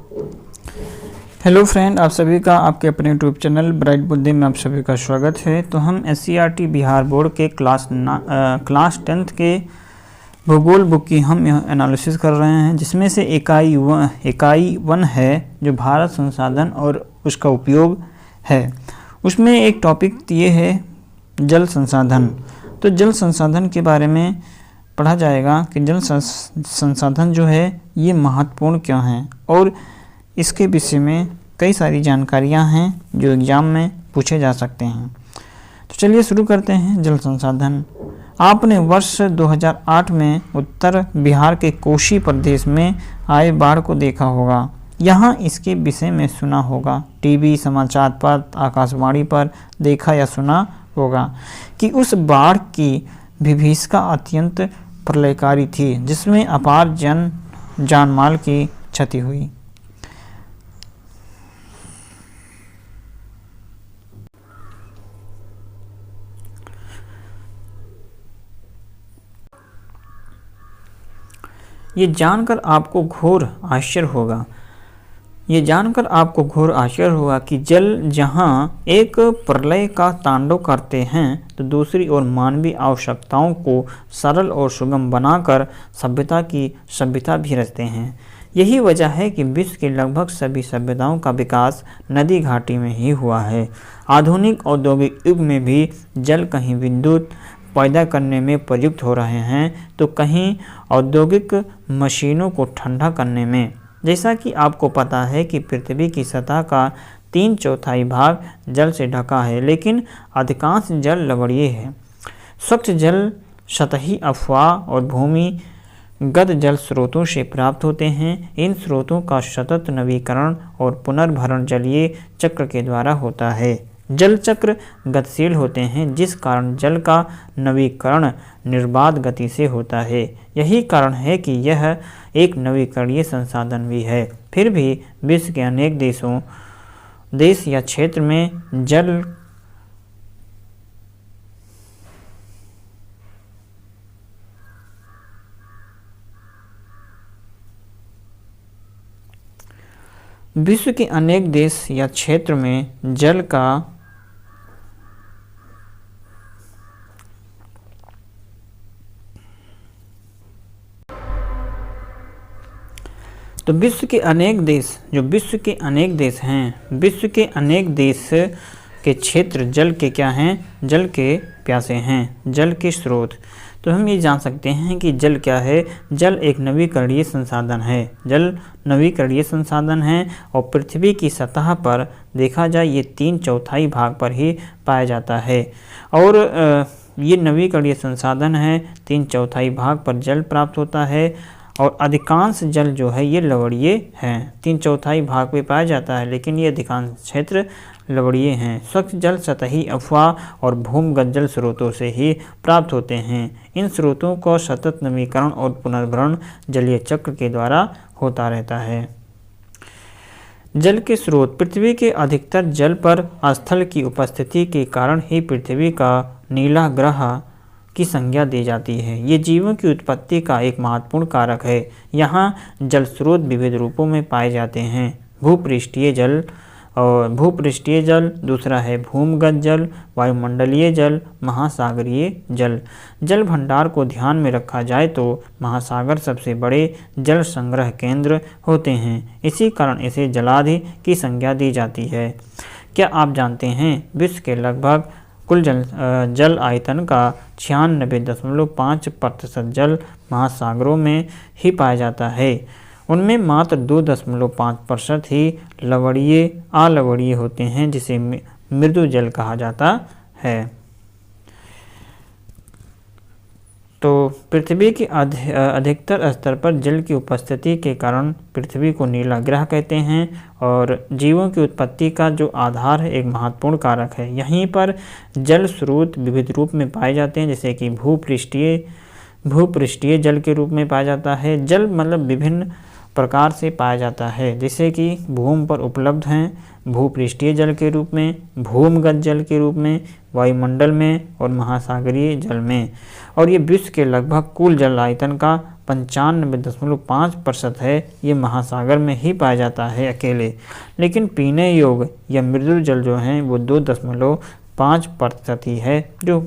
Hello friend, आप सभी का आपके अपने यूट्यूब चैनल ब्राइट बुद्धि में आप सभी का स्वागत है। तो हम SCERT बिहार बोर्ड के क्लास 10th के भूगोल बुक की हम एनालिसिस कर रहे हैं, जिसमें से इकाई 1 है जो भारत संसाधन और उसका उपयोग है। उसमें एक टॉपिक ये है जल संसाधन। तो जल संसाधन के बारे में पढ़ा जाएगा कि जल संसाधन जो है ये महत्वपूर्ण क्यों हैं, और इसके विषय में कई सारी जानकारियां हैं जो एग्ज़ाम में पूछे जा सकते हैं। तो चलिए शुरू करते हैं। जल संसाधन। आपने वर्ष 2008 में उत्तर बिहार के कोशी प्रदेश में आए बाढ़ को देखा होगा। यहाँ इसके विषय में सुना होगा, टीवी, समाचार पत्र, आकाशवाणी पर देखा या सुना होगा कि उस बाढ़ की विभीषिका अत्यंत प्रलयकारी थी, जिसमें अपार जान माल की क्षति हुई। ये जानकर आपको घोर आश्चर्य होगा कि जल जहाँ एक प्रलय का तांडव करते हैं, तो दूसरी ओर मानवीय आवश्यकताओं को सरल और सुगम बनाकर सभ्यता भी रचते हैं। यही वजह है कि विश्व के लगभग सभी सभ्यताओं का विकास नदी घाटी में ही हुआ है। आधुनिक औद्योगिक युग में भी जल कहीं विद्युत पैदा करने में प्रयुक्त हो रहे हैं, तो कहीं औद्योगिक मशीनों को ठंडा करने में। जैसा कि आपको पता है कि पृथ्वी की सतह का 3/4 भाग जल से ढका है, लेकिन अधिकांश जल लवणीय है। स्वच्छ जल सतही अफवाह और भूमिगत जल स्रोतों से प्राप्त होते हैं। इन स्रोतों का सतत नवीकरण और पुनर्भरण जलीय चक्र के द्वारा होता है। जल चक्र गतिशील होते हैं, जिस कारण जल का नवीकरण निर्बाध गति से होता है। यही कारण है कि यह एक नवीकरणीय संसाधन भी है। फिर भी विश्व के अनेक देश या क्षेत्र में जल का विश्व के अनेक देश के क्षेत्र जल के क्या हैं? जल के प्यासे हैं। जल के स्रोत। तो हम ये जान सकते हैं कि जल क्या है। जल एक नवीकरणीय संसाधन है और पृथ्वी की सतह पर देखा जाए ये 3/4 भाग पर ही पाया जाता है। और ये नवीकरणीय संसाधन है, 3/4 भाग पर जल प्राप्त होता है। और अधिकांश जल जो है ये लवणीय हैं। 3/4 भाग पे पाया जाता है, लेकिन ये अधिकांश क्षेत्र लवणीय हैं। स्वच्छ जल सतही अफवाह और भूमिगत जल स्रोतों से ही प्राप्त होते हैं। इन स्रोतों का सतत नवीकरण और पुनर्भरण जलीय चक्र के द्वारा होता रहता है। जल के स्रोत। पृथ्वी के अधिकतर जल पर स्थल की उपस्थिति के कारण ही पृथ्वी का नीला ग्रह की संज्ञा दी जाती है। ये जीवों की उत्पत्ति का एक महत्वपूर्ण कारक है। यहाँ जल स्रोत विविध रूपों में पाए जाते हैं। भूपृष्ठीय जल, दूसरा है भूमिगत जल, वायुमंडलीय जल, महासागरीय जल। जल भंडार को ध्यान में रखा जाए तो महासागर सबसे बड़े जल संग्रह केंद्र होते हैं। इसी कारण इसे जलाधि की संज्ञा दी जाती है। क्या आप जानते हैं विश्व के लगभग कुल जल आयतन का 96.5% जल महासागरों में ही पाया जाता है। उनमें मात्र 2.5% ही अलवणीय होते हैं, जिसे मृदु जल कहा जाता है। तो पृथ्वी के अधिकतर स्तर पर जल की उपस्थिति के कारण पृथ्वी को नीला ग्रह कहते हैं और जीवों की उत्पत्ति का जो आधार है, एक महत्वपूर्ण कारक है। यहीं पर जल स्रोत विविध रूप में पाए जाते हैं, जैसे कि भूपृष्ठीय जल के रूप में पाया जाता है। जल मतलब विभिन्न प्रकार से पाया जाता है, जैसे कि भूमि पर उपलब्ध हैं, भूपृष्ठीय जल के रूप में, भूमिगत जल के रूप में, वायुमंडल में और महासागरीय जल में। और ये विश्व के लगभग कुल जल आयतन का 95.5% है, ये महासागर में ही पाया जाता है अकेले। लेकिन पीने योग्य या मृदुल जल जो है वो 2.5% ही है जो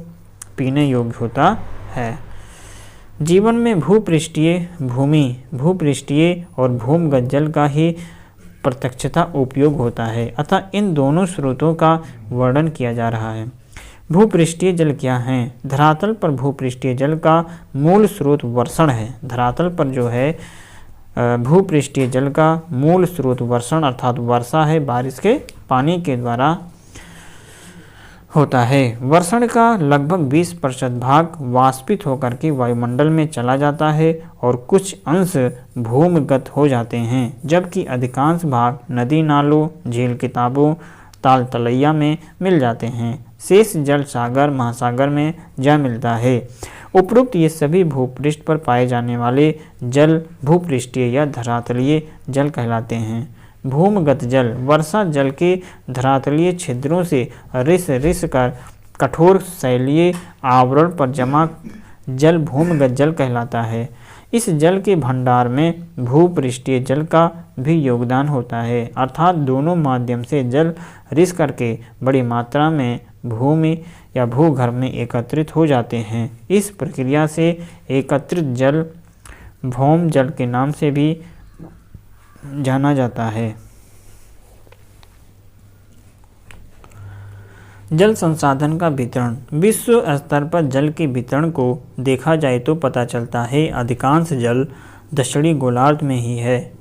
पीने योग्य होता है। जीवन में भूपृष्ठीय और भूमिगत जल का ही प्रत्यक्षता उपयोग होता है, अतः इन दोनों स्रोतों का वर्णन किया जा रहा है। भूपृष्ठीय जल क्या है? धरातल पर भूपृष्ठीय जल का मूल स्रोत वर्षण है। धरातल पर जो है भूपृष्ठीय जल का मूल स्रोत वर्षण अर्थात वर्षा है, बारिश के पानी के द्वारा होता है। वर्षण का लगभग 20% भाग वाष्पित होकर के वायुमंडल में चला जाता है और कुछ अंश भूमिगत हो जाते हैं, जबकि अधिकांश भाग नदी नालों, झील के ताबों, ताल तलैया में मिल जाते हैं। शेष जल सागर महासागर में जा मिलता है। उपरोक्त ये सभी भूपृष्ठ पर पाए जाने वाले जल भूपृष्ठीय या धरातलीय जल कहलाते हैं। भूमिगत जल वर्षा जल के धरातलीय छिद्रों से रिस कर कठोर शैलीय आवरण पर जमा जल भूमिगत जल कहलाता है। इस जल के भंडार में भूपृष्ठीय जल का भी योगदान होता है, अर्थात दोनों माध्यम से जल रिस करके बड़ी मात्रा में भूमि या भूगर्भ में एकत्रित हो जाते हैं। इस प्रक्रिया से एकत्रित जल भौम जल के नाम से भी जाना जाता है। जल संसाधन का वितरण। विश्व स्तर पर जल के वितरण को देखा जाए तो पता चलता है अधिकांश जल दक्षिणी गोलार्ध में ही है।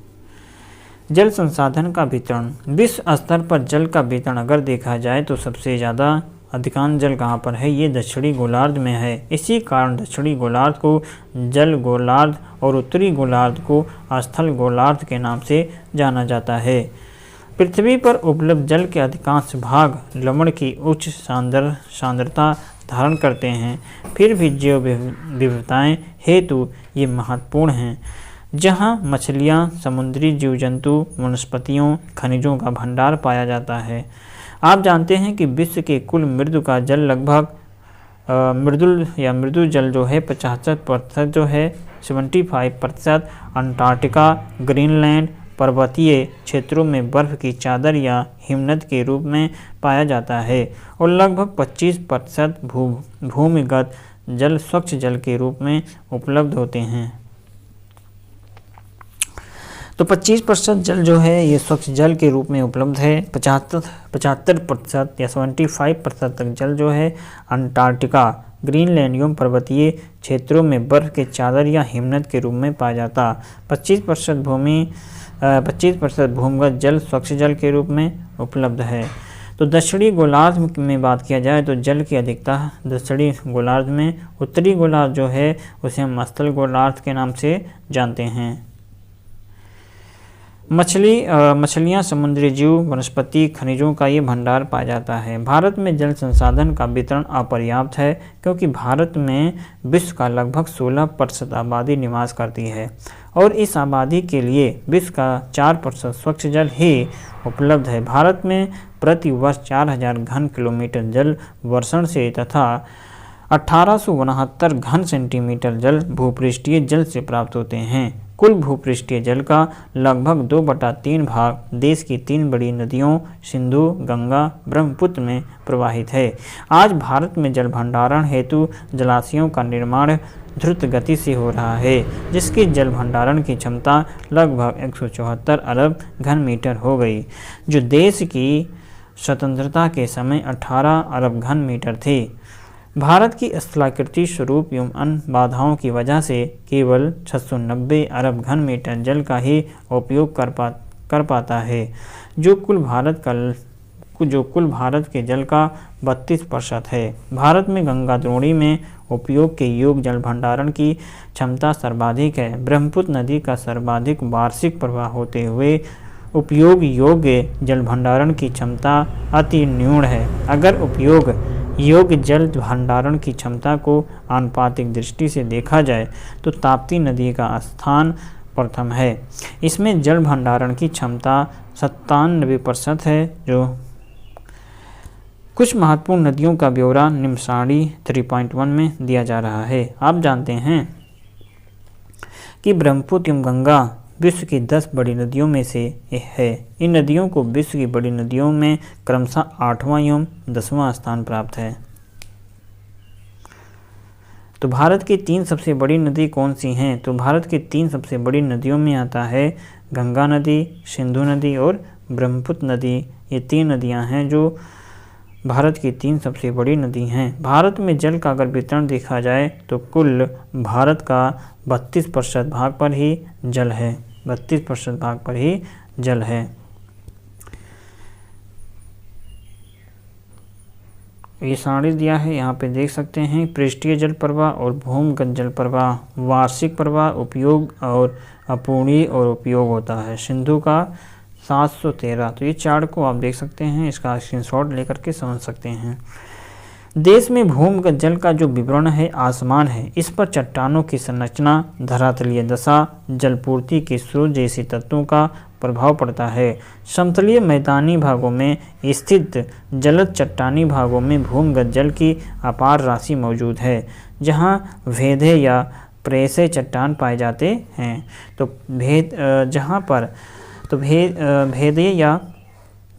जल संसाधन का वितरण। विश्व स्तर पर जल का वितरण अगर देखा जाए तो सबसे ज़्यादा अधिकांश जल कहाँ पर है? ये दक्षिणी गोलार्ध में है। इसी कारण दक्षिणी गोलार्ध को जल गोलार्ध और उत्तरी गोलार्ध को स्थल गोलार्ध के नाम से जाना जाता है। पृथ्वी पर उपलब्ध जल के अधिकांश भाग लवण की उच्च सांद्रता धारण करते हैं, फिर भी जैव विविधताएं हेतु ये महत्वपूर्ण हैं। जहाँ मछलियाँ, समुद्री जीव जंतु, वनस्पतियों, खनिजों का भंडार पाया जाता है। आप जानते हैं कि विश्व के कुल मृदु का जल लगभग मृदु जल जो है 75% जो है 75% अंटार्कटिका, ग्रीनलैंड, पर्वतीय क्षेत्रों में बर्फ की चादर या हिमनद के रूप में पाया जाता है और लगभग 25% भूमिगत जल स्वच्छ जल के रूप में उपलब्ध होते हैं। तो 25% जल जो है ये स्वच्छ जल के रूप में उपलब्ध है। 75% या 75% तक जल जो है अंटार्कटिका, ग्रीनलैंड एवं पर्वतीय क्षेत्रों में बर्फ के चादर या हिमनद के रूप में पाया जाता। 25% भूमिगत जल स्वच्छ जल के रूप में उपलब्ध है। तो दक्षिणी गोलार्ध में बात किया जाए तो जल की अधिकता दक्षिणी गोलार्ध में। उत्तरी गोलार्ध जो है उसे हम स्थल गोलार्ध के नाम से जानते हैं। मछलियाँ, समुद्री जीव, वनस्पति, खनिजों का ये भंडार पाया जाता है। भारत में जल संसाधन का वितरण अपर्याप्त है क्योंकि भारत में विश्व का लगभग 16% आबादी निवास करती है और इस आबादी के लिए विश्व का 4% स्वच्छ जल ही उपलब्ध है। भारत में प्रति वर्ष 4000 घन किलोमीटर जल वर्षण से तथा 1869 घन सेंटीमीटर जल भूपृष्ठीय जल से प्राप्त होते हैं। कुल भूपृष्ठीय जल का लगभग 2/3 भाग देश की 3 बड़ी नदियों सिंधु, गंगा, ब्रह्मपुत्र में प्रवाहित है। आज भारत में जल भंडारण हेतु जलाशयों का निर्माण द्रुत गति से हो रहा है, जिसकी जल भंडारण की क्षमता लगभग 174 अरब घन मीटर हो गई, जो देश की स्वतंत्रता के समय 18 अरब घन मीटर थी। भारत की स्थलाकृति स्वरूप एवं अन्य बाधाओं की वजह से केवल 690 अरब घन मीटर जल का ही उपयोग कर पाता है, जो कुल भारत के जल का 32% है। भारत में गंगा द्रोणी में उपयोग के योग्य जल भंडारण की क्षमता सर्वाधिक है। ब्रह्मपुत्र नदी का सर्वाधिक वार्षिक प्रवाह होते हुए उपयोग योग्य जल भंडारण की क्षमता अति न्यून है। अगर उपयोग योग्य जल भंडारण की क्षमता को आनुपातिक दृष्टि से देखा जाए तो ताप्ती नदी का स्थान प्रथम है। इसमें जल भंडारण की क्षमता 97% है। जो कुछ महत्वपूर्ण नदियों का ब्यौरा निम्न सारणी 3.1 में दिया जा रहा है। आप जानते हैं कि ब्रह्मपुत्र एवं गंगा विश्व की 10 बड़ी नदियों में से है। इन नदियों को विश्व की बड़ी नदियों में क्रमशः 8वां एवं 10वां स्थान प्राप्त है। तो भारत की 3 सबसे बड़ी नदी कौन सी हैं? तो भारत की 3 सबसे बड़ी नदियों में आता है गंगा नदी, सिंधु नदी और ब्रह्मपुत्र नदी। ये 3 नदियां हैं जो भारत की 3 सबसे बड़ी नदी हैं। भारत में जल का अगर वितरण देखा जाए तो कुल भारत का 32% भाग पर ही जल है। 32% भाग पर ही जल है। ये सारणी दिया है, यहाँ पे देख सकते हैं। पृष्ठीय जल प्रवाह और भूमिगत जल प्रवाह, वार्षिक प्रवाह, उपयोग और अपूर्णीय और उपयोग होता है। सिंधु का 713। तो ये चार्ट को आप देख सकते हैं, इसका स्क्रीनशॉट लेकर के समझ सकते हैं। देश में भूमिगत जल का जो विवरण है आसमान है। इस पर चट्टानों की संरचना, धरातलीय दशा, जलपूर्ति के स्रोत जैसे तत्वों का प्रभाव पड़ता है। समतलीय मैदानी भागों में स्थित जलद चट्टानी भागों में भूमिगत जल की अपार राशि मौजूद है, जहां भेदे या प्रेसे चट्टान पाए जाते हैं। तो भेदे या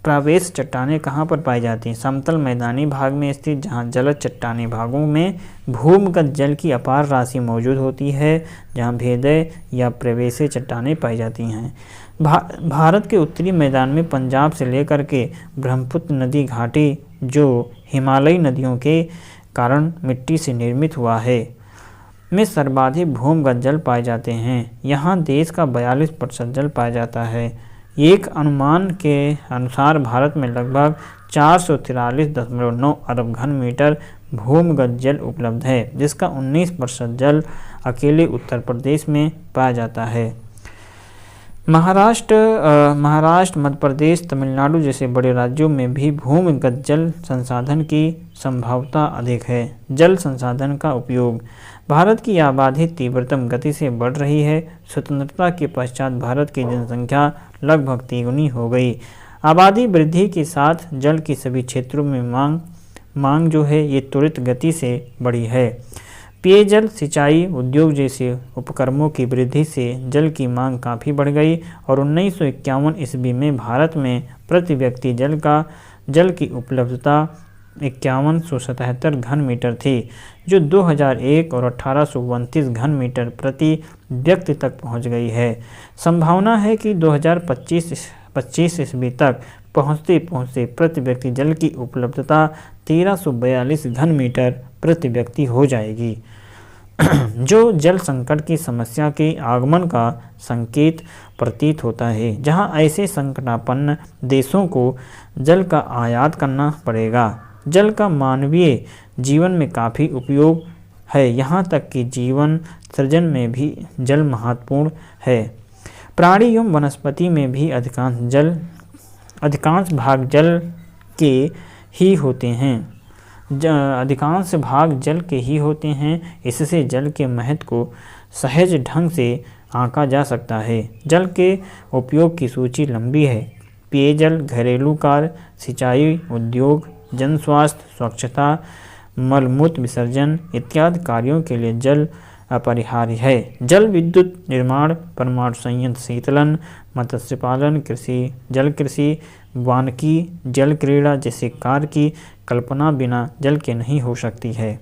प्रावेश चट्टानें कहाँ पर पाई जाती हैं? समतल मैदानी भाग में स्थित जहाँ जलद चट्टानी भागों में भूमिगत जल की अपार राशि मौजूद होती है, जहाँ भेदय या प्रवेशी चट्टानें पाई जाती हैं। भारत के उत्तरी मैदान में पंजाब से लेकर के ब्रह्मपुत्र नदी घाटी जो हिमालयी नदियों के कारण मिट्टी से निर्मित हुआ है में सर्वाधिक भूमिगत जल पाए जाते हैं। यहाँ देश का 42% जल पाया जाता है। एक अनुमान के अनुसार भारत में लगभग 443.9 अरब घन मीटर भूमिगत जल उपलब्ध है, जिसका 19% जल अकेले उत्तर प्रदेश में पाया जाता है। महाराष्ट्र, मध्य प्रदेश, तमिलनाडु जैसे बड़े राज्यों में भी भूमिगत जल संसाधन की संभावना अधिक है। जल संसाधन का उपयोग। भारत की आबादी तीव्रतम गति से बढ़ रही है। स्वतंत्रता के पश्चात भारत की जनसंख्या लगभग तिगुनी हो गई। आबादी वृद्धि के साथ जल की सभी क्षेत्रों में मांग जो है ये त्वरित गति से बढ़ी है। पेयजल, सिंचाई, उद्योग जैसे उपक्रमों की वृद्धि से जल की मांग काफ़ी बढ़ गई और 1951 ईस्वी में भारत में प्रति व्यक्ति जल की उपलब्धता 5177 घन मीटर थी, जो 2001 और 1829 घन मीटर प्रति व्यक्ति तक पहुंच गई है। संभावना है कि 2025 ईस्वी तक पहुँचते प्रति व्यक्ति जल की उपलब्धता 1342 घन मीटर प्रति व्यक्ति हो जाएगी, जो जल संकट की समस्या के आगमन का संकेत प्रतीत होता है। जहां ऐसे संकटापन्न देशों को जल का आयात करना पड़ेगा। जल का मानवीय जीवन में काफ़ी उपयोग है, यहाँ तक कि जीवन सृजन में भी जल महत्वपूर्ण है। प्राणी एवं वनस्पति में भी अधिकांश भाग जल के ही होते हैं। इससे जल के महत्व को सहज ढंग से आंका जा सकता है। जल के उपयोग की सूची लंबी है। पेयजल, घरेलू कार्य, सिंचाई, उद्योग, जन स्वास्थ्य, स्वच्छता, मलमूत्र विसर्जन इत्यादि कार्यों के लिए जल अपरिहार्य है। जल विद्युत निर्माण, परमाणु संयंत्र शीतलन, मत्स्य पालन, जल कृषि, वानिकी, जल क्रीड़ा जैसे कार्य की कल्पना बिना जल के नहीं हो सकती है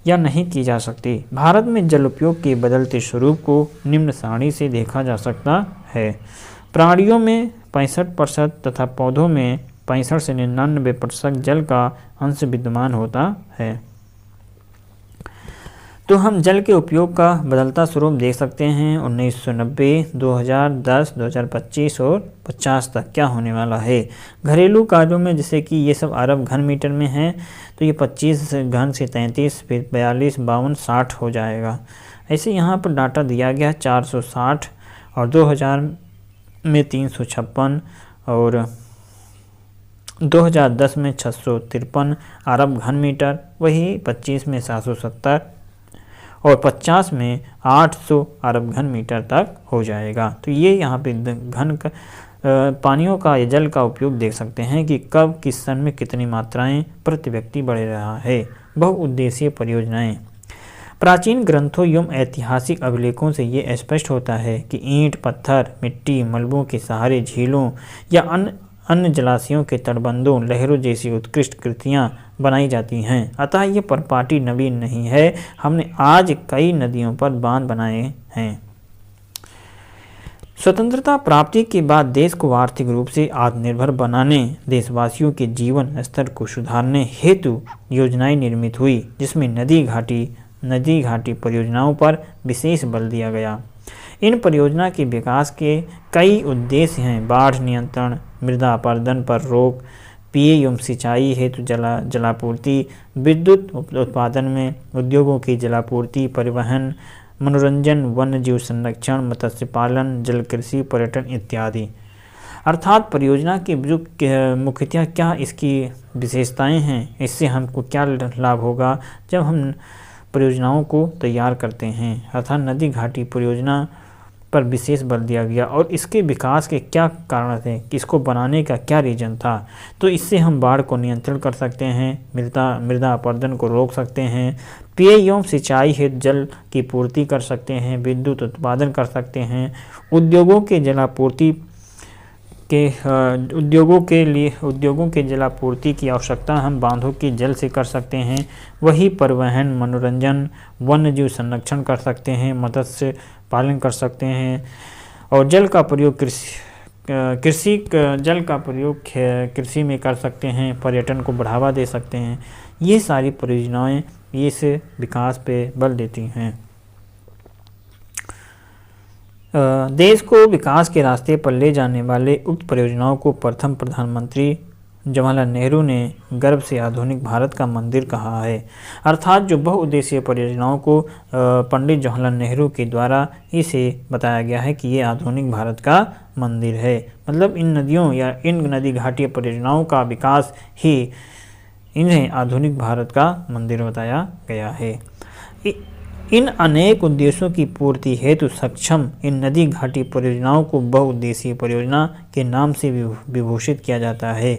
या नहीं की जा सकती। भारत में जल उपयोग के बदलते स्वरूप को निम्न सारणी से देखा जा सकता है। प्राणियों में 65% तथा पौधों में 65 से 99% जल का अंश विद्यमान होता है। तो हम जल के उपयोग का बदलता स्वरूप देख सकते हैं। 1990, 2010, 2025 और 50 तक क्या होने वाला है। घरेलू कार्यों में जैसे कि ये सब अरब घन मीटर में हैं, तो ये 25 घन से 33, फिर 42, 52, 60 हो जाएगा। ऐसे यहाँ पर डाटा दिया गया 460 और 2000 में 356 और 2010 में 653 अरब घन मीटर, वही 25 में 770 और 50 में 800 अरब घन मीटर तक हो जाएगा। तो ये यहाँ पे पानियों का या जल का उपयोग देख सकते हैं कि कब किस सन में कितनी मात्राएं प्रति व्यक्ति बढ़ रहा है। बहुउद्देशीय परियोजनाएं। प्राचीन ग्रंथों एवं ऐतिहासिक अभिलेखों से ये स्पष्ट होता है कि ईंट, पत्थर, मिट्टी, मलबों के सहारे झीलों या अन्य जलाशयों के तटबंधों, लहरों जैसी उत्कृष्ट कृतियाँ बनाई जाती हैं। अतः ये परिपाटी नवीन नहीं है। हमने आज कई नदियों पर बांध बनाए हैं। स्वतंत्रता प्राप्ति के बाद देश को आर्थिक रूप से आत्मनिर्भर बनाने, देशवासियों के जीवन स्तर को सुधारने हेतु योजनाएं निर्मित हुई, जिसमें नदी घाटी परियोजनाओं पर विशेष बल दिया गया। इन परियोजना के विकास के कई उद्देश्य हैं: बाढ़ नियंत्रण, मृदा अपरदन पर रोक, पेय एवं सिंचाई हेतु जलापूर्ति, विद्युत उत्पादन में उद्योगों की जलापूर्ति, परिवहन, मनोरंजन, वन्य जीव संरक्षण, मत्स्य पालन, जल कृषि, पर्यटन इत्यादि। अर्थात परियोजना के मुख्यतः क्या इसकी विशेषताएं हैं, इससे हमको क्या लाभ होगा जब हम परियोजनाओं को तैयार करते हैं। अर्थात नदी घाटी परियोजना पर विशेष बल दिया गया और इसके विकास के क्या कारण थे, कि इसको बनाने का क्या रीजन था। तो इससे हम बाढ़ को नियंत्रण कर सकते हैं, मृदा अपरदन को रोक सकते हैं, पेय एवं सिंचाई हेतु जल की पूर्ति कर सकते हैं, विद्युत उत्पादन कर सकते हैं, उद्योगों के जलापूर्ति की आवश्यकता हम बांधों के जल से कर सकते हैं। वही परिवहन, मनोरंजन, वन्य जीव संरक्षण कर सकते हैं, मत्स्य पालन कर सकते हैं और जल का प्रयोग कृषि में कर सकते हैं, पर्यटन को बढ़ावा दे सकते हैं। ये सारी परियोजनाएं इस विकास पे बल देती हैं। देश को विकास के रास्ते पर ले जाने वाले उक्त परियोजनाओं को प्रथम प्रधानमंत्री जवाहरलाल नेहरू ने गर्व से आधुनिक भारत का मंदिर कहा है। अर्थात जो बहुउद्देशीय परियोजनाओं को पंडित जवाहरलाल नेहरू के द्वारा इसे बताया गया है कि ये आधुनिक भारत का मंदिर है। मतलब इन नदियों या इन नदी घाटी परियोजनाओं का विकास ही इन्हें आधुनिक भारत का मंदिर बताया गया है। इन अनेक उद्देश्यों की पूर्ति हेतु सक्षम इन नदी घाटी परियोजनाओं को बहुउद्देशीय परियोजना के नाम से विभूषित किया जाता है।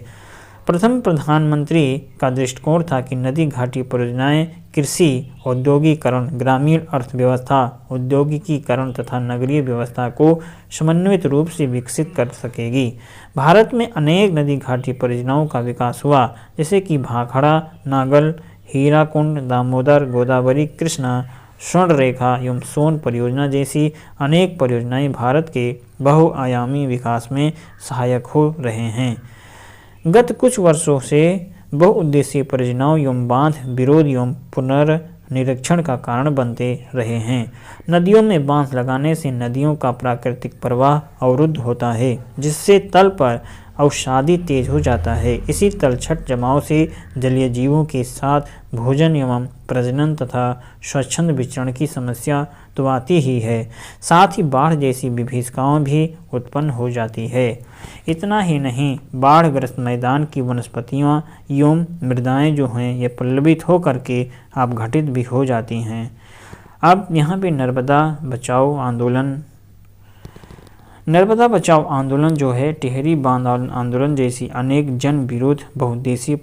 प्रथम प्रधानमंत्री का दृष्टिकोण था कि नदी घाटी परियोजनाएं कृषि, औद्योगिकरण, ग्रामीण अर्थव्यवस्था, औद्योगिकीकरण तथा नगरीय व्यवस्था को समन्वित रूप से विकसित कर सकेगी। भारत में अनेक नदी घाटी परियोजनाओं का विकास हुआ, जैसे कि भाखड़ा, नागल, हीराकुंड, दामोदर, गोदावरी, कृष्णा, स्वर्णरेखा एवं सोन परियोजना जैसी अनेक परियोजनाएं भारत के बहुआयामी विकास में सहायक हो रहे हैं। गत कुछ वर्षों से बहुउद्देशीय परियोजनाओं एवं बांध विरोध एवं पुनर्निरीक्षण का कारण बनते रहे हैं। नदियों में बांध लगाने से नदियों का प्राकृतिक प्रवाह अवरुद्ध होता है, जिससे तल पर अवसादी तेज हो जाता है। इसी तलछट जमाव से जलीय जीवों के साथ भोजन एवं प्रजनन तथा स्वच्छंद विचरण की समस्या तो आती ही है, साथ ही बाढ़ जैसी विभीषिकाओं भी उत्पन्न हो जाती है। इतना ही नहीं, बाढ़ग्रस्त मैदान की वनस्पतियाँ एवं मृदाएँ जो हैं ये पल्लवित होकर के अपघटित भी हो जाती हैं। अब यहाँ पे नर्मदा बचाओ आंदोलन जो है, टिहरी बांध आंदोलन जैसी अनेक जन विरोध बहुउद्देशीय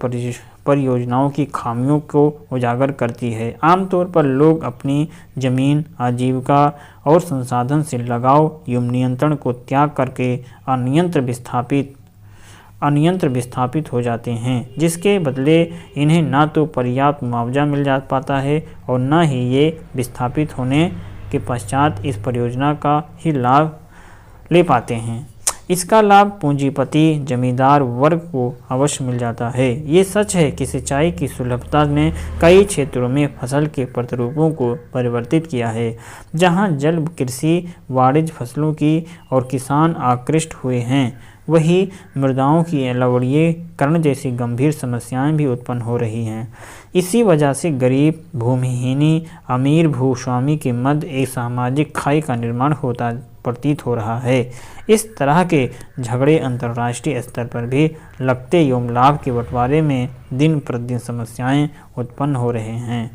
परियोजनाओं की खामियों को उजागर करती है। आमतौर पर लोग अपनी जमीन, आजीविका और संसाधन से लगाव एवं नियंत्रण को त्याग करके अनियंत्र विस्थापित हो जाते हैं, जिसके बदले इन्हें ना तो पर्याप्त मुआवजा मिल जा पाता है और न ही ये विस्थापित होने के पश्चात इस परियोजना का ही लाभ ले पाते हैं। इसका लाभ पूंजीपति जमींदार वर्ग को अवश्य मिल जाता है। ये सच है कि सिंचाई की सुलभता ने कई क्षेत्रों में फसल के प्रतिरूपों को परिवर्तित किया है। जहां जल कृषि, वाणिज्य फसलों की और किसान आकृष्ट हुए हैं, वही मृदाओं की लवणीकरण जैसी गंभीर समस्याएं भी उत्पन्न हो रही हैं। इसी वजह से गरीब, भूमिहीनी, अमीर भूस्वामी के मध्य एक सामाजिक खाई का निर्माण होता प्रतीत हो रहा है। इस तरह के झगड़े अंतर्राष्ट्रीय स्तर पर भी लगते एवं लाभ के बंटवारे में दिन प्रतिदिन समस्याएं उत्पन्न हो रहे हैं।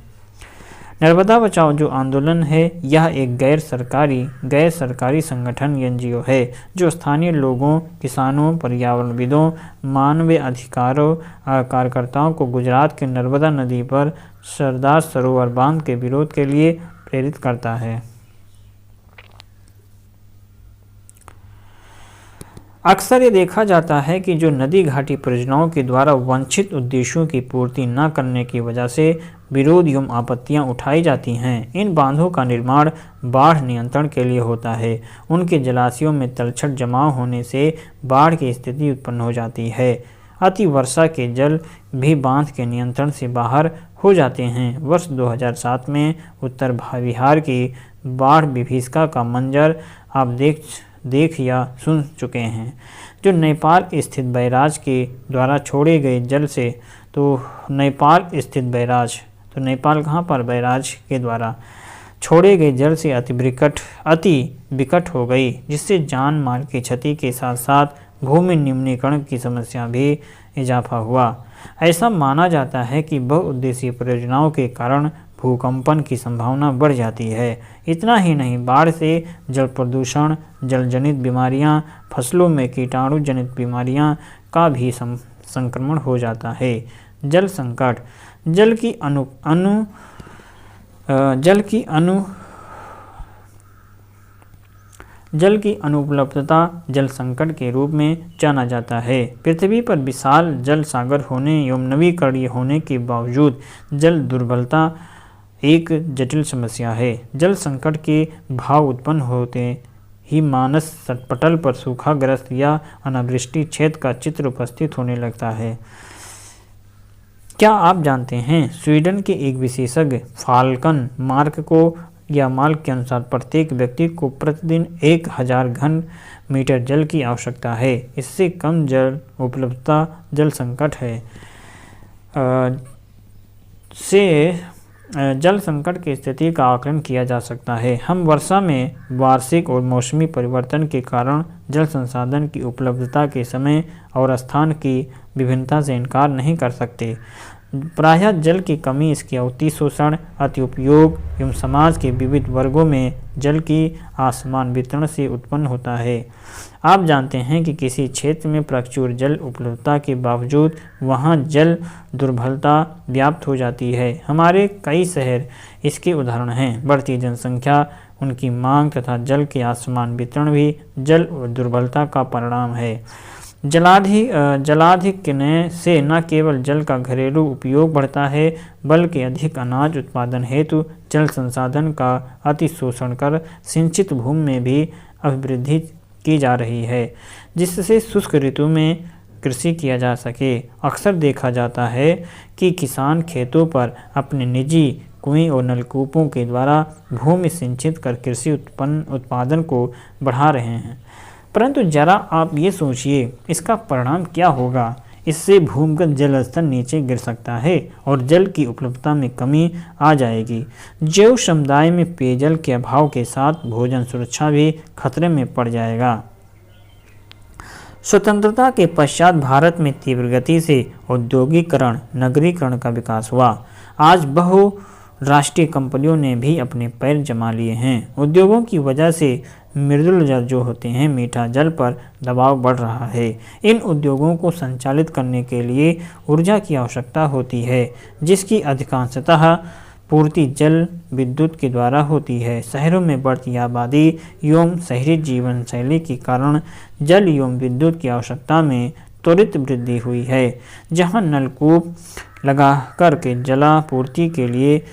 नर्मदा बचाओ जो आंदोलन है यह एक गैर सरकारी संगठन एनजीओ है जो स्थानीय लोगों, किसानों, पर्यावरणविदों, मानवीय अधिकारों कार्यकर्ताओं को गुजरात के नर्मदा नदी पर सरदार सरोवर बांध के विरोध के लिए प्रेरित करता है। अक्सर ये देखा जाता है कि जो नदी घाटी परियोजनाओं के द्वारा वांछित उद्देश्यों की पूर्ति न करने की वजह से विरोध एवं आपत्तियां उठाई जाती हैं। इन बांधों का निर्माण बाढ़ नियंत्रण के लिए होता है। उनके जलाशयों में तलछट जमाव होने से बाढ़ की स्थिति उत्पन्न हो जाती है। अति वर्षा के जल भी बांध के नियंत्रण से बाहर हो जाते हैं। वर्ष 2007 में उत्तर बिहार की बाढ़ विभीषिका का मंजर आप देख या सुन चुके हैं, जो नेपाल स्थित बैराज के द्वारा छोड़े गए जल से नेपाल कहाँ पर, बैराज के द्वारा छोड़े गए जल से अति विकट हो गई, जिससे जान माल की क्षति के साथ साथ भूमि निम्नीकरण की समस्या भी इजाफा हुआ। ऐसा माना जाता है कि बहुउद्देशीय परियोजनाओं के कारण भूकंपन की संभावना बढ़ जाती है। इतना ही नहीं, बाढ़ से जल प्रदूषण, जल जनित बीमारियां, फसलों में कीटाणु जनित बीमारियां का भी संक्रमण हो जाता है। जल संकट, जल की अनुपलब्धता जल संकट के रूप में जाना जाता है। पृथ्वी पर विशाल जल सागर होने एवं नवीकरणीय होने के बावजूद जल दुर्बलता एक जटिल समस्या है। जल संकट के भाव उत्पन्न होते ही मानस तटपटल पर सूखाग्रस्त या अनावृष्टि क्षेत्र का चित्र उपस्थित होने लगता है। क्या आप जानते हैं, स्वीडन के एक विशेषज्ञ फाल्कन मार्क के अनुसार प्रत्येक व्यक्ति को प्रतिदिन 1000 घन मीटर जल की आवश्यकता है। इससे कम जल उपलब्धता जल संकट है। जल संकट की स्थिति का आकलन किया जा सकता है। हम वर्षा में वार्षिक और मौसमी परिवर्तन के कारण जल संसाधन की उपलब्धता के समय और स्थान की विभिन्नता से इनकार नहीं कर सकते। प्रायः जल की कमी, इसकी अति शोषण, अति उपयोग एवं समाज के विविध वर्गों में जल की असमान वितरण से उत्पन्न होता है। आप जानते हैं कि किसी क्षेत्र में प्रचुर जल उपलब्धता के बावजूद वहां जल दुर्बलता व्याप्त हो जाती है। हमारे कई शहर इसके उदाहरण हैं। बढ़ती जनसंख्या, उनकी मांग तथा जल के असमान वितरण भी जल दुर्बलता का परिणाम है। जलाधिक्य से न केवल जल का घरेलू उपयोग बढ़ता है, बल्कि अधिक अनाज उत्पादन हेतु जल संसाधन का अतिशोषण कर सिंचित भूमि में भी अभिवृद्धि की जा रही है, जिससे शुष्क ऋतु में कृषि किया जा सके। अक्सर देखा जाता है कि किसान खेतों पर अपने निजी कुएं और नलकूपों के द्वारा भूमि सिंचित कर कृषि उत्पादन को बढ़ा रहे हैं, परंतु जरा आप ये सोचिए, इसका परिणाम क्या होगा। इससे भूमिगत जल स्तर नीचे गिर सकता है और जल की उपलब्धता में कमी आ जाएगी। जैव समुदाय में पेयजल के अभाव के साथ भोजन सुरक्षा भी खतरे में पड़ जाएगा। स्वतंत्रता के पश्चात भारत में तीव्र गति से औद्योगिकरण, नगरीकरण का विकास हुआ। आज बहुराष्ट्रीय कंपनियों ने भी अपने पैर जमा लिए हैं। उद्योगों की वजह से मृदुल जल जो होते हैं, मीठा जल पर दबाव बढ़ रहा है। इन उद्योगों को संचालित करने के लिए ऊर्जा की आवश्यकता होती है, जिसकी अधिकांशतः पूर्ति जल विद्युत के द्वारा होती है। शहरों में बढ़ती आबादी एवं शहरी जीवन शैली के कारण जल एवं विद्युत की आवश्यकता में त्वरित वृद्धि हुई है। जहां नलकूप लगा कर के जलापूर्ति के लिए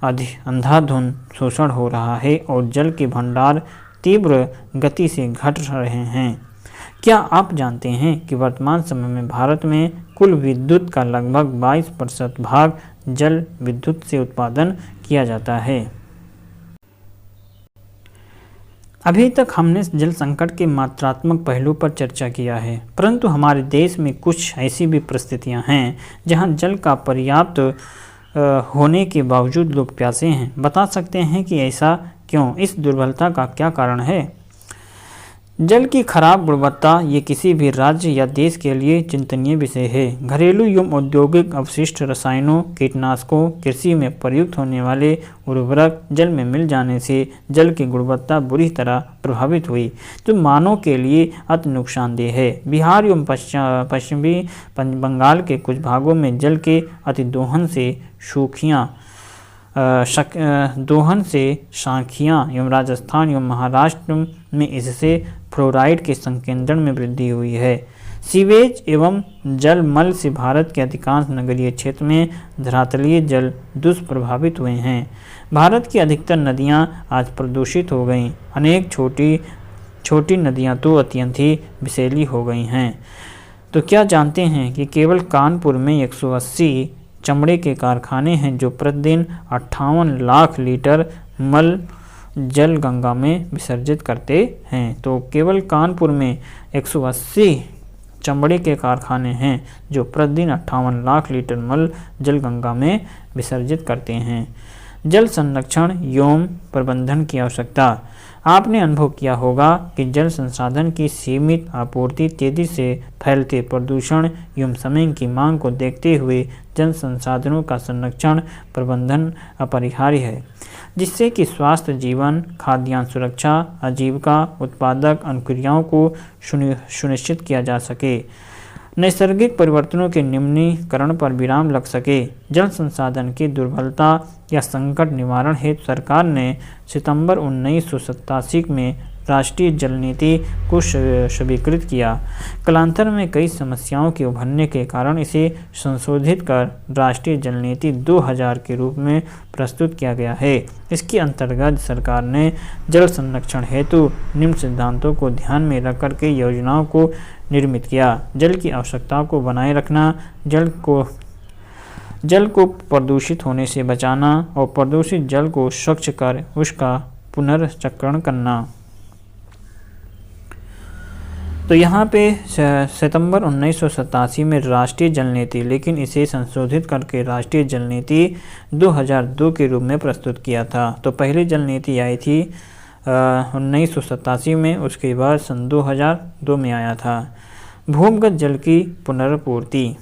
अंधाधुंध शोषण हो रहा है और जल के भंडार तीव्र गति से घट रहे हैं। क्या आप जानते हैं कि वर्तमान समय में भारत में कुल विद्युत का लगभग 22% भाग जल विद्युत से उत्पादन किया जाता है। अभी तक हमने जल संकट के मात्रात्मक पहलू पर चर्चा किया है, परंतु हमारे देश में कुछ ऐसी भी परिस्थितियां हैं जहां जल का पर्याप्त होने के बावजूद लोग प्यासे हैं। बता सकते हैं कि ऐसा क्यों? इस दुर्बलता का क्या कारण है? जल की खराब गुणवत्ता ये किसी भी राज्य या देश के लिए चिंतनीय विषय है। घरेलू एवं औद्योगिक अपशिष्ट रसायनों, कीटनाशकों, कृषि में प्रयुक्त होने वाले उर्वरक जल में मिल जाने से जल की गुणवत्ता बुरी तरह प्रभावित हुई, जो मानव के लिए अति नुकसानदेह है। बिहार एवं पश्चिमी बंगाल के कुछ भागों में जल के अतिदोहन से शाखियाँ एवं राजस्थान एवं महाराष्ट्र में इससे फ्लोराइड के संकेंद्रण में वृद्धि हुई है। सीवेज एवं जल मल से भारत के अधिकांश नगरीय क्षेत्र में धरातलीय जल दुष्प्रभावित हुए हैं। भारत की अधिकतर नदियां आज प्रदूषित हो गईं। अनेक छोटी नदियां तो अत्यंत ही विषैली हो गई हैं। तो क्या जानते हैं कि केवल कानपुर में 180 चमड़े के कारखाने हैं जो प्रतिदिन 58 लाख लीटर मल जल गंगा में विसर्जित करते हैं। तो केवल कानपुर में 180 चमड़े के कारखाने हैं जो प्रतिदिन 58 लाख लीटर मल जल गंगा में विसर्जित करते हैं। जल संरक्षण एवं प्रबंधन की आवश्यकता। आपने अनुभव किया होगा कि जल संसाधन की सीमित आपूर्ति, तेजी से फैलते प्रदूषण एवं समय की मांग को देखते हुए जल संसाधनों का संरक्षण प्रबंधन अपरिहार्य है, जिससे कि स्वास्थ्य, जीवन, खाद्यान्न सुरक्षा, आजीविका, उत्पादक अनुक्रियाओं को सुनिश्चित किया जा सके, नैसर्गिक परिवर्तनों के निम्नीकरण पर विराम लग सके। जल संसाधन की दुर्बलता या संकट निवारण हेतु सरकार ने सितंबर 1987 में राष्ट्रीय जल नीति को स्वीकृत किया। कालांतर में कई समस्याओं के उभरने के कारण इसे संशोधित कर राष्ट्रीय जल नीति 2000 के रूप में प्रस्तुत किया गया है। इसके अंतर्गत सरकार ने जल संरक्षण हेतु निम्न सिद्धांतों को ध्यान में रख कर के योजनाओं को निर्मित किया। जल की आवश्यकताओं को बनाए रखना, जल को प्रदूषित होने से बचाना और प्रदूषित जल को स्वच्छ कर उसका पुनर्चक्रण करना। तो यहाँ पे सितंबर 1987 में राष्ट्रीय जल नीति, लेकिन इसे संशोधित करके राष्ट्रीय जल नीति 2002 के रूप में प्रस्तुत किया था। तो पहली जल नीति आई थी 1987 में, उसके बाद सन 2002 में आया था। भूमिगत जल की पुनर्पूर्ति।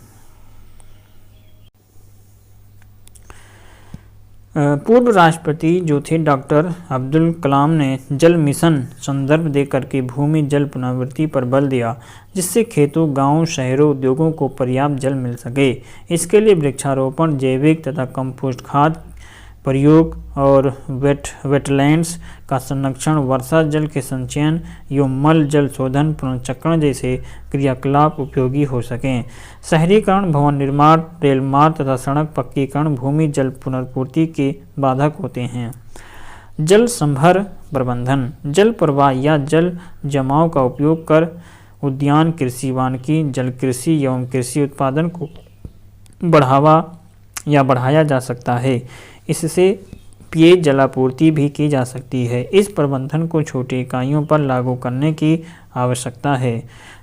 पूर्व राष्ट्रपति जो थे डॉक्टर अब्दुल कलाम ने जल मिशन संदर्भ देकर के भूमि जल पुनर्वृत्ति पर बल दिया, जिससे खेतों, गांवों, शहरों, उद्योगों को पर्याप्त जल मिल सके। इसके लिए वृक्षारोपण, जैविक तथा कंपोस्ट खाद प्रयोग और वेटलैंड्स का संरक्षण, वर्षा जल के संचयन एवं मल जल शोधन, पुनर्चक्रण जैसे क्रियाकलाप उपयोगी हो सकें। शहरीकरण, भवन निर्माण, रेल मार्ग तथा सड़क पक्कीकरण भूमि जल पुनर्पूर्ति के बाधक होते हैं। जल संभर प्रबंधन। जल प्रवाह या जल जमाव का उपयोग कर उद्यान कृषि, वानिकी, जल कृषि एवं कृषि उत्पादन को बढ़ाया जा सकता है। इससे पेय जलापूर्ति भी की जा सकती है। इस प्रबंधन को छोटी इकाइयों पर लागू करने की आवश्यकता है।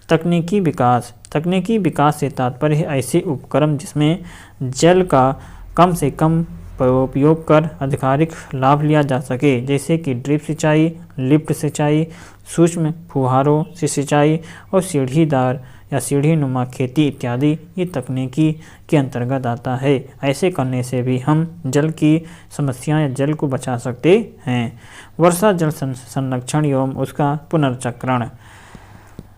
तकनीकी विकास। तकनीकी विकास से तात्पर्य ऐसे उपक्रम जिसमें जल का कम से कम उपयोग कर आधिकारिक लाभ लिया जा सके, जैसे कि ड्रिप सिंचाई, लिफ्ट सिंचाई, सूक्ष्म फुहारों से सिंचाई और सीढ़ीदार या सीढ़ी नुमा खेती इत्यादि। ये तकनीकी के अंतर्गत आता है। ऐसे करने से भी हम जल की समस्या या जल को बचा सकते हैं। वर्षा जल संरक्षण एवं उसका पुनर्चक्रण।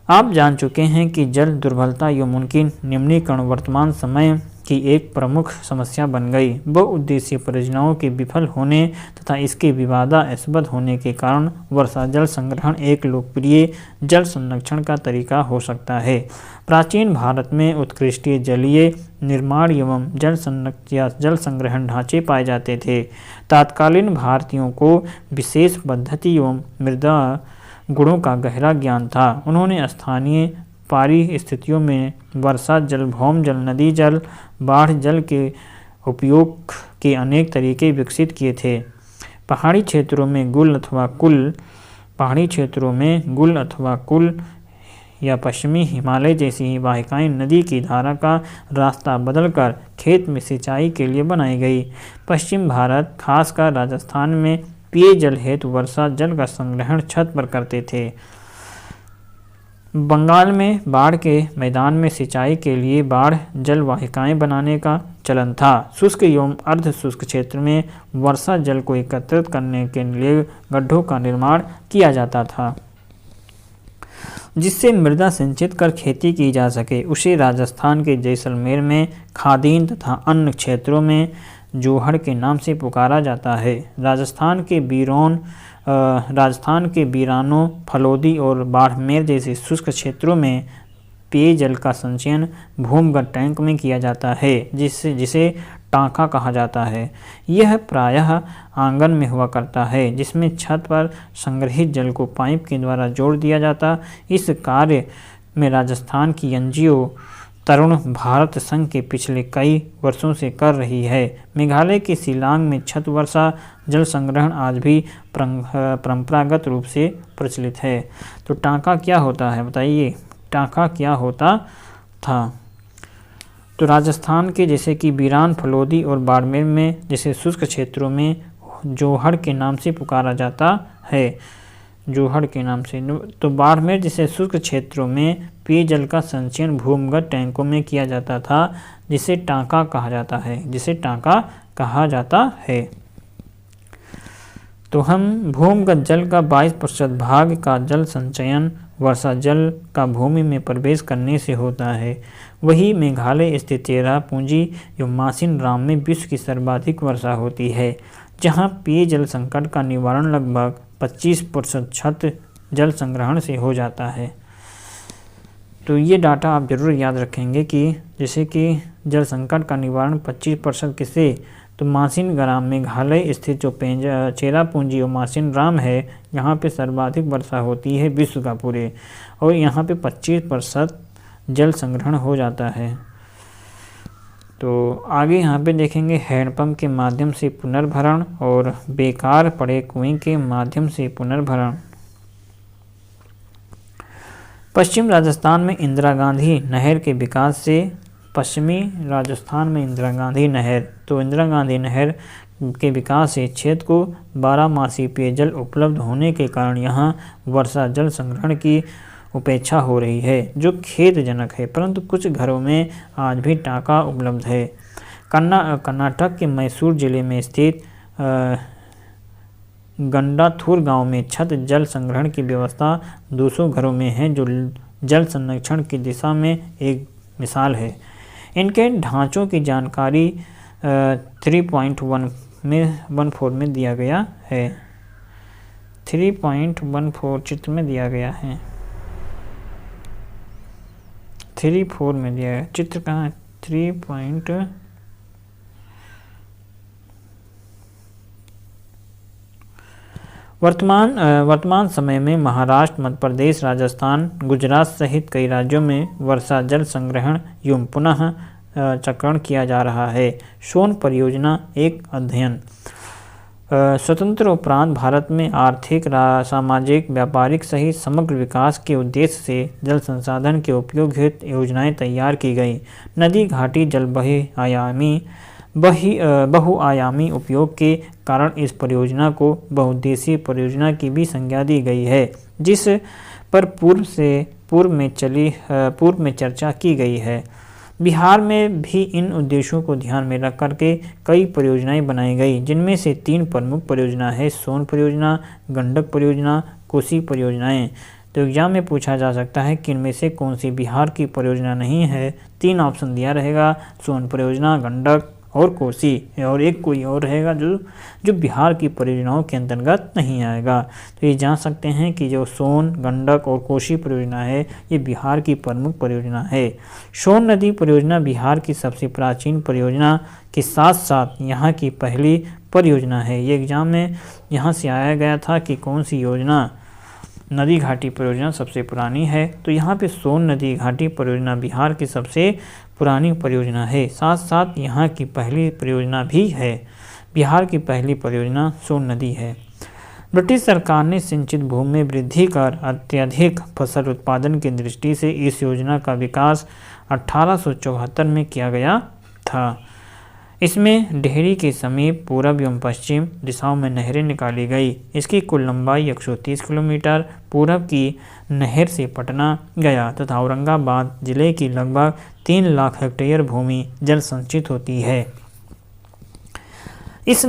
आप जान चुके हैं कि जल दुर्बलता एवं उनकी निम्नीकरण वर्तमान समय की एक प्रमुख समस्या बन गई। बहुउद्देशीय परियोजनाओं के विफल होने तथा इसके विवादास्पद होने के कारण वर्षा जल संग्रहण एक लोकप्रिय जल संरक्षण का तरीका हो सकता है। प्राचीन भारत में उत्कृष्ट जलीय निर्माण एवं जल संग्रहण ढांचे पाए जाते थे। तत्कालीन भारतीयों को विशेष पद्धति एवं मृदा गुणों का गहरा ज्ञान था। उन्होंने स्थानीय परिस्थितियों में वर्षा जल, भौम जल, नदी जल, बाढ़ जल के उपयोग के अनेक तरीके विकसित किए थे। पहाड़ी क्षेत्रों में गुल अथवा कुल या पश्चिमी हिमालय जैसी वाहिकाएं नदी की धारा का रास्ता बदलकर खेत में सिंचाई के लिए बनाई गई। पश्चिम भारत, खासकर राजस्थान में पेय जल हेतु वर्षा जल का संग्रहण छत पर करते थे। बंगाल में बाढ़ के मैदान में सिंचाई के लिए बाढ़ जल वाहिकाएं बनाने का चलन था। शुष्क एवं अर्ध शुष्क क्षेत्र में वर्षा जल को एकत्रित करने के लिए गड्ढों का निर्माण किया जाता था, जिससे मृदा सिंचित कर खेती की जा सके। उसे राजस्थान के जैसलमेर में खादीन तथा अन्य क्षेत्रों में जोहड़ के नाम से पुकारा जाता है। राजस्थान के बीरानों, फलोदी और बाड़मेर जैसे शुष्क क्षेत्रों में पेयजल का संचयन भूमिगत टैंक में किया जाता है, जिसे टाँका कहा जाता है। यह प्रायः आंगन में हुआ करता है, जिसमें छत पर संग्रहित जल को पाइप के द्वारा जोड़ दिया जाता। इस कार्य में राजस्थान की एनजीओ तरुण भारत संघ के पिछले कई वर्षों से कर रही है। मेघालय के शिलांग में छत वर्षा जल संग्रहण आज भी परंपरागत रूप से प्रचलित है। तो टाँका क्या होता है, बताइए टाँका क्या होता था? तो राजस्थान के जैसे कि बीरान, फलोदी और बाड़मेर में जैसे शुष्क क्षेत्रों में जोहड़ के नाम से पुकारा जाता है, जोहड़ के नाम से। तो बाड़मेर जैसे शुष्क क्षेत्रों में पेयजल का संचयन भूमिगत टैंकों में किया जाता था, जिसे टाँका कहा जाता है, जिसे टाँका कहा जाता है। तो हम भूमिगत जल का 22% भाग का जल संचयन वर्षा जल का भूमि में प्रवेश करने से होता है। वही मेघालय स्थित चेरापूंजी एवं मासिनराम में विश्व की सर्वाधिक वर्षा होती है, जहां पेयजल संकट का निवारण लगभग 25% छत जल संग्रहण से हो जाता है। तो ये डाटा आप ज़रूर याद रखेंगे कि जैसे कि जल संकट का निवारण 25% किसे, तो मासिनराम मेघालय स्थित जो चेरापूंजी और मासिनराम है, यहाँ पे सर्वाधिक वर्षा होती है विश्व का पूरे, और यहाँ पे 25% जल संग्रहण हो जाता है। तो आगे यहाँ पे देखेंगे हैंडपंप के माध्यम से पुनर्भरण और बेकार पड़े कुएं के माध्यम से पुनर्भरण। पश्चिम राजस्थान में इंदिरा गांधी नहर के विकास से पश्चिमी राजस्थान में इंदिरा गांधी नहर, तो इंदिरा गांधी नहर के विकास से क्षेत्र को 12 मासी पेयजल उपलब्ध होने के कारण यहाँ वर्षा जल संग्रहण की उपेक्षा हो रही है, जो खेदजनक है। परंतु कुछ घरों में आज भी टाँका उपलब्ध है। कर्नाटक के मैसूर जिले में स्थित गंडाथुर गांव में छत जल संग्रहण की व्यवस्था 200 घरों में है, जो जल संरक्षण की दिशा में एक मिसाल है। इनके ढांचों की जानकारी 3.14 में दिया गया है। 3.14 चित्र में दिया गया है। 3.4 में दिया है। चित्र कहाँ है? 3. वर्तमान समय में महाराष्ट्र, मध्य प्रदेश, राजस्थान, गुजरात सहित कई राज्यों में वर्षा जल संग्रहण एवं पुनः चक्रण किया जा रहा है। सोन परियोजना एक अध्ययन। स्वतंत्र उपरांत भारत में आर्थिक, सामाजिक, व्यापारिक सहित समग्र विकास के उद्देश्य से जल संसाधन के उपयोग हेतु योजनाएं तैयार की गई। नदी घाटी जल बहुआयामी उपयोग के कारण इस परियोजना को बहुउद्देशीय परियोजना की भी संज्ञा दी गई है, जिस पर पूर्व में चर्चा की गई है। बिहार में भी इन उद्देश्यों को ध्यान में रख करके कई परियोजनाएं बनाई गई, जिनमें से 3 प्रमुख परियोजना है: सोन परियोजना, गंडक परियोजना, कोसी परियोजनाएं। तो एग्जाम में पूछा जा सकता है कि इनमें से कौन सी बिहार की परियोजना नहीं है। 3 ऑप्शन दिया रहेगा: सोन परियोजना, गंडक और कोसी, और एक कोई और रहेगा जो बिहार की परियोजनाओं के अंतर्गत नहीं आएगा। तो ये जान सकते हैं कि जो सोन, गंडक और कोसी परियोजना है, ये बिहार की प्रमुख परियोजना है। सोन नदी परियोजना बिहार की सबसे प्राचीन परियोजना के साथ साथ यहाँ की पहली परियोजना है। ये एग्जाम में यहाँ से आया गया था कि कौन सी योजना नदी घाटी परियोजना सबसे पुरानी है। तो यहाँ पे सोन नदी घाटी परियोजना बिहार की सबसे पुरानी परियोजना है, साथ साथ यहाँ की पहली परियोजना भी है। बिहार की पहली परियोजना सोन नदी है। ब्रिटिश सरकार ने सिंचित भूमि में वृद्धि कर अत्यधिक फसल उत्पादन की दृष्टि से इस योजना का विकास 1874 में किया गया था। इसमें डेहरी के समीप पूरब एवं पश्चिम दिशाओं में नहरें निकाली गई। इसकी कुल लंबाई 130 किलोमीटर। पूरब की नहर से पटना, गया तथा औरंगाबाद जिले की लगभग 3 लाख हेक्टेयर भूमि जल संचित होती है। इस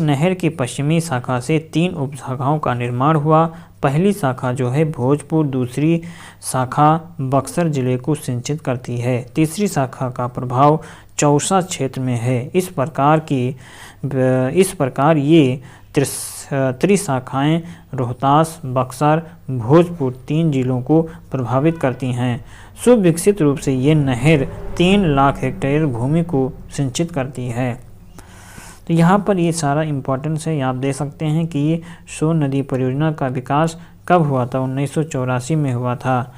नहर की पश्चिमी शाखा से 3 उपशाखाओं का निर्माण हुआ। पहली शाखा जो है भोजपुर, दूसरी शाखा बक्सर जिले को सिंचित करती है, तीसरी शाखा का प्रभाव चौसा क्षेत्र में है। इस प्रकार ये त्रिशाखाएं रोहतास, बक्सर, भोजपुर 3 जिलों को प्रभावित करती हैं। सुविकसित रूप से ये नहर 3 लाख हेक्टेयर भूमि को सिंचित करती है। तो यहाँ पर ये सारा इम्पोर्टेंस है। आप देख सकते हैं कि ये सोन नदी परियोजना का विकास कब हुआ था, 1984 में हुआ था।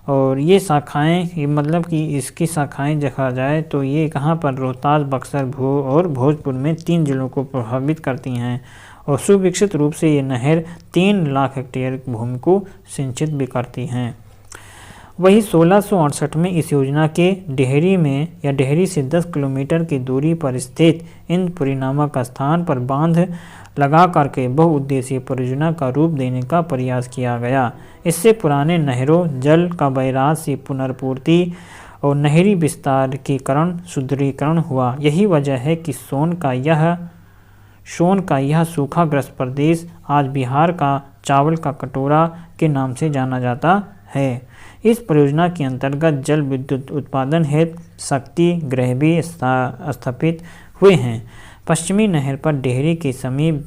और ये शाखाएं, ये मतलब कि इसकी शाखाएं देखा जाए तो ये कहाँ पर रोहतास, बक्सर और भोजपुर में 3 जिलों को प्रभावित करती हैं। और सुविकसित रूप से ये नहर 3 लाख हेक्टेयर भूमि को सिंचित भी करती हैं। वही 1668 में इस योजना के डेहरी में या डेहरी से 10 किलोमीटर की दूरी पर स्थित इंद्रपुरी नामक स्थान पर बांध लगा करके बहुउद्देशीय परियोजना का रूप देने का प्रयास किया गया। इससे पुराने नहरों जल का बैराज से पुनर्पूर्ति और नहरी विस्तारीकरण सुदृढ़ीकरण हुआ। यही वजह है कि सोन का यह सूखाग्रस्त प्रदेश आज बिहार का चावल का कटोरा के नाम से जाना जाता है। इस परियोजना के अंतर्गत जल विद्युत उत्पादन हेतु शक्ति गृह भी स्थापित हुए हैं। पश्चिमी नहर पर डेहरी के समीप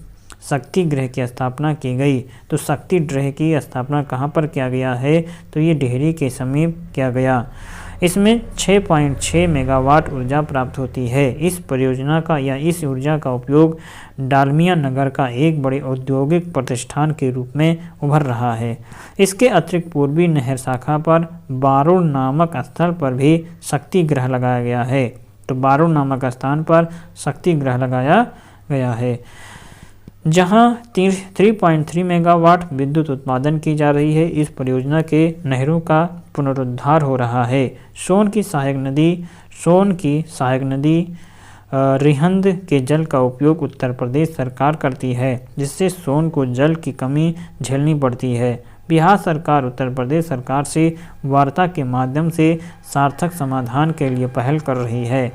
शक्ति गृह की स्थापना की गई। तो शक्ति गृह की स्थापना कहाँ पर किया गया है, तो ये डेहरी के समीप किया गया। इसमें 6.6 मेगावाट ऊर्जा प्राप्त होती है। इस परियोजना का या इस ऊर्जा का उपयोग डालमिया नगर का एक बड़े औद्योगिक प्रतिष्ठान के रूप में उभर रहा है। इसके अतिरिक्त पूर्वी नहर शाखा पर बारूण नामक स्थल पर भी शक्ति गृह लगाया गया है। तो बारूण नामक स्थान पर शक्ति गृह लगाया गया है, जहां 3.3 मेगावाट विद्युत उत्पादन की जा रही है। इस परियोजना के नहरों का पुनरुद्धार हो रहा है। सोन की सहायक नदी रिहंद के जल का उपयोग उत्तर प्रदेश सरकार करती है, जिससे सोन को जल की कमी झेलनी पड़ती है। बिहार सरकार उत्तर प्रदेश सरकार से वार्ता के माध्यम से सार्थक समाधान के लिए पहल कर रही है।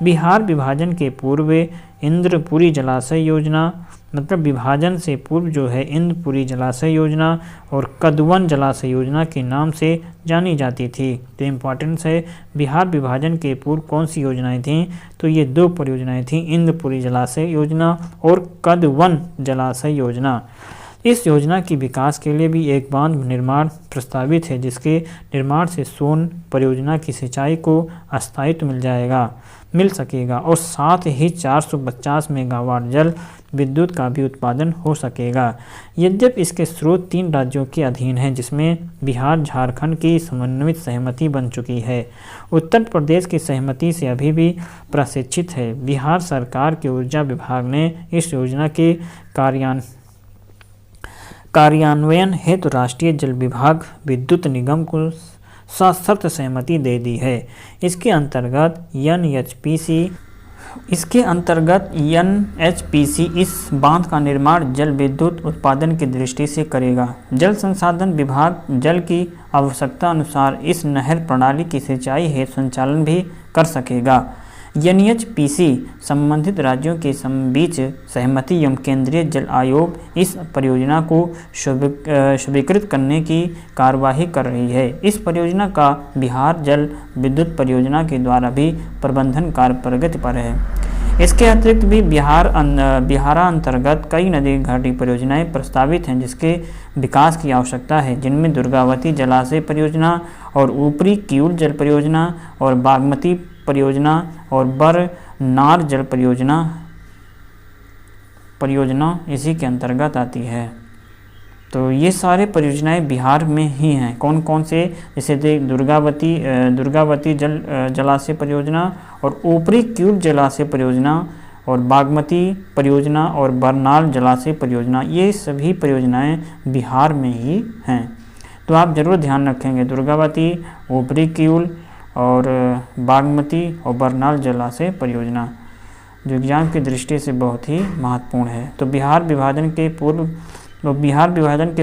बिहार विभाजन के पूर्व इंद्रपुरी जलाशय योजना, मतलब विभाजन से पूर्व जो है इंद्रपुरी जलाशय योजना और कदवन जलाशय योजना के नाम से जानी जाती थी। तो इम्पॉर्टेंस है, बिहार विभाजन के पूर्व कौन सी योजनाएं थीं, तो ये 2 परियोजनाएं थीं, इंद्रपुरी जलाशय योजना और कदवन जलाशय योजना। इस योजना की विकास के लिए भी एक बांध निर्माण प्रस्तावित है, जिसके निर्माण से सोन परियोजना की सिंचाई को स्थायित्व मिल सकेगा और साथ ही 450 मेगावाट जल विद्युत का भी उत्पादन हो सकेगा। यद्यपि इसके स्रोत 3 राज्यों के अधीन हैं, जिसमें बिहार झारखंड की समन्वित सहमति बन चुकी है। उत्तर प्रदेश की सहमति से अभी भी प्रशिक्षित है। बिहार सरकार के ऊर्जा विभाग ने इस योजना के कार्यान्वयन हेतु राष्ट्रीय जल विभाग विद्युत निगम को सशर्त सहमति दे दी है। इसके अंतर्गत एनएचपीसी इस बांध का निर्माण जल विद्युत उत्पादन की दृष्टि से करेगा। जल संसाधन विभाग जल की आवश्यकता अनुसार इस नहर प्रणाली की सिंचाई हेतु संचालन भी कर सकेगा। एनएचपीसी संबंधित राज्यों के बीच सहमति एवं केंद्रीय जल आयोग इस परियोजना को स्वीकृत करने की कार्यवाही कर रही है। इस परियोजना का बिहार जल विद्युत परियोजना के द्वारा भी प्रबंधन कार्य प्रगति पर है। इसके अतिरिक्त भी बिहार अंतर्गत कई नदी घाटी परियोजनाएं प्रस्तावित हैं, जिसके विकास की आवश्यकता है, जिनमें दुर्गावती जलाशय परियोजना और ऊपरी किऊल जल परियोजना और बागमती परियोजना और बरनार जल परियोजना इसी के अंतर्गत आती है। तो ये सारे परियोजनाएं बिहार में ही हैं। कौन कौन से, जैसे दुर्गावती जलाशय परियोजना और ऊपरी क्यूल जलाशय परियोजना और बागमती परियोजना और बरनार जलाशय परियोजना, ये सभी परियोजनाएं बिहार में ही हैं। तो आप जरूर ध्यान रखेंगे, दुर्गावती, ऊपरी क्यूल और बागमती और बरनाल जलाशय परियोजना जो एग्जाम की दृष्टि से बहुत ही महत्वपूर्ण है। तो बिहार विभाजन के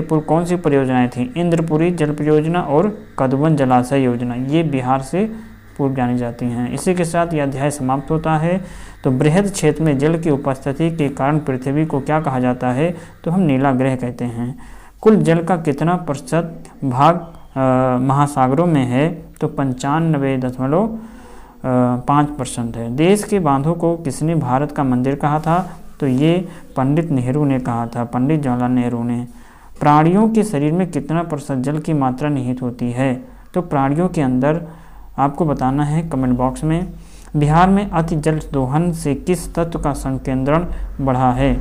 पूर्व कौन सी परियोजनाएं थी? इंद्रपुरी जल परियोजना और कदवन जलाशय योजना, ये बिहार से पूर्व जानी जाती हैं। इसी के साथ यह अध्याय समाप्त होता है। तो बृहद क्षेत्र में जल की उपस्थिति के कारण पृथ्वी को क्या कहा जाता है? तो हम नीला ग्रह कहते हैं। कुल जल का कितना प्रतिशत भाग महासागरों में है? तो 95.5% है। देश के बांधों को किसने भारत का मंदिर कहा था? तो ये पंडित नेहरू ने कहा था, पंडित जवाहरलाल नेहरू ने। प्राणियों के शरीर में कितना प्रतिशत जल की मात्रा निहित होती है? तो प्राणियों के अंदर आपको बताना है कमेंट बॉक्स में। बिहार में अति जल दोहन से किस तत्व का संकेंद्रण बढ़ा है?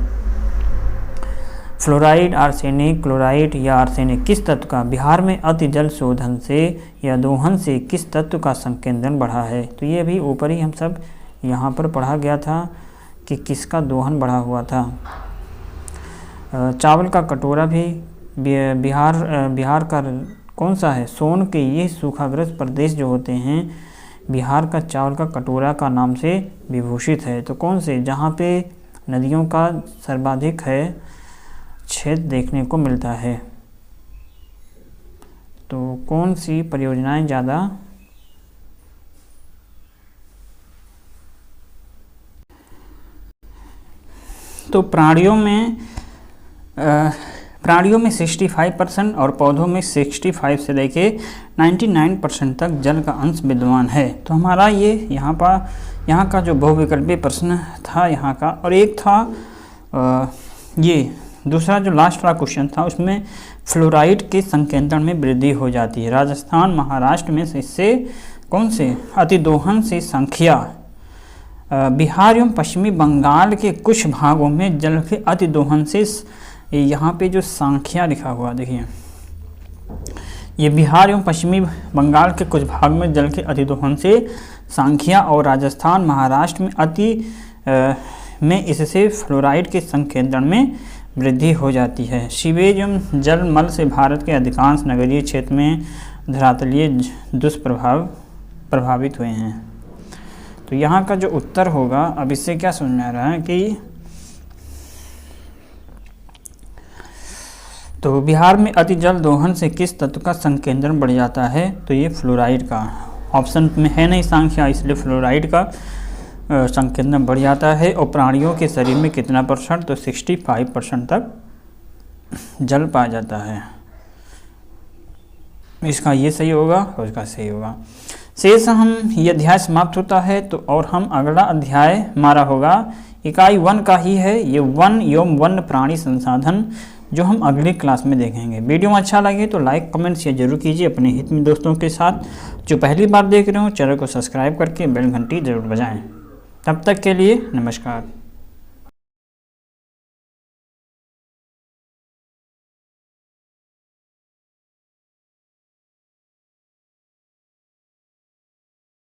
फ्लोराइड, आर्सेनिक, क्लोराइड या आर्सेनिक, किस तत्व का? बिहार में अति जल शोधन से या दोहन से किस तत्व का संकेंद्रण बढ़ा है? तो ये भी ऊपर ही हम सब यहाँ पर पढ़ा गया था कि किसका दोहन बढ़ा हुआ था। चावल का कटोरा भी बिहार का कौन सा है? सोन के ये सूखाग्रस्त प्रदेश जो होते हैं, बिहार का चावल का कटोरा का नाम से विभूषित है। तो कौन से? जहाँ पे नदियों का सर्वाधिक है छेद देखने को मिलता है। तो कौन सी परियोजनाएं ज़्यादा? तो प्राणियों में 65% और पौधों में 65 से लेके 99% तक जल का अंश विद्यमान है। तो हमारा ये यहाँ का जो बहुविकल्पीय प्रश्न था यहाँ का, और एक था ये दूसरा जो लास्ट वाला क्वेश्चन था, उसमें फ्लोराइड के संकेंद्रण में वृद्धि हो जाती है। राजस्थान, महाराष्ट्र में इससे कौन से अतिदोहन से संख्या? बिहार एवं पश्चिमी बंगाल के कुछ भागों में जल के अतिदोहन से, यहाँ पे जो संख्या लिखा हुआ देखिए, ये बिहार एवं पश्चिमी बंगाल के कुछ भाग में जल के अतिदोहन से संख्या, और राजस्थान, महाराष्ट्र में इससे फ्लोराइड के संकेंद्रण में वृद्धि हो जाती है। सीवेज एवं जल मल से भारत के अधिकांश नगरीय क्षेत्र में धरातलीय प्रभावित हुए हैं। तो यहाँ का जो उत्तर होगा, अब इससे क्या समझ में आ रहा है कि तो बिहार में अति जल दोहन से किस तत्व का संकेंद्रण बढ़ जाता है? तो ये फ्लोराइड का। ऑप्शन में है नहीं संख्या, इसलिए फ्लोराइड का संकेंद्रण बढ़ जाता है। और प्राणियों के शरीर में कितना %? तो 65% तक जल पाया जाता है। इसका ये सही होगा और इसका सही होगा। शेष हम ये अध्याय समाप्त होता है। तो और हम अगला अध्याय हमारा होगा इकाई 1 का ही है, ये वन एवं वन्य प्राणी संसाधन, जो हम अगली क्लास में देखेंगे। वीडियो में अच्छा लगे तो लाइक, कमेंट, शेयर जरूर कीजिए अपने हित में दोस्तों के साथ। जो पहली बार देख रहे हो चैनल को सब्सक्राइब करके बेल घंटी जरूर बजाएं। तब तक के लिए नमस्कार।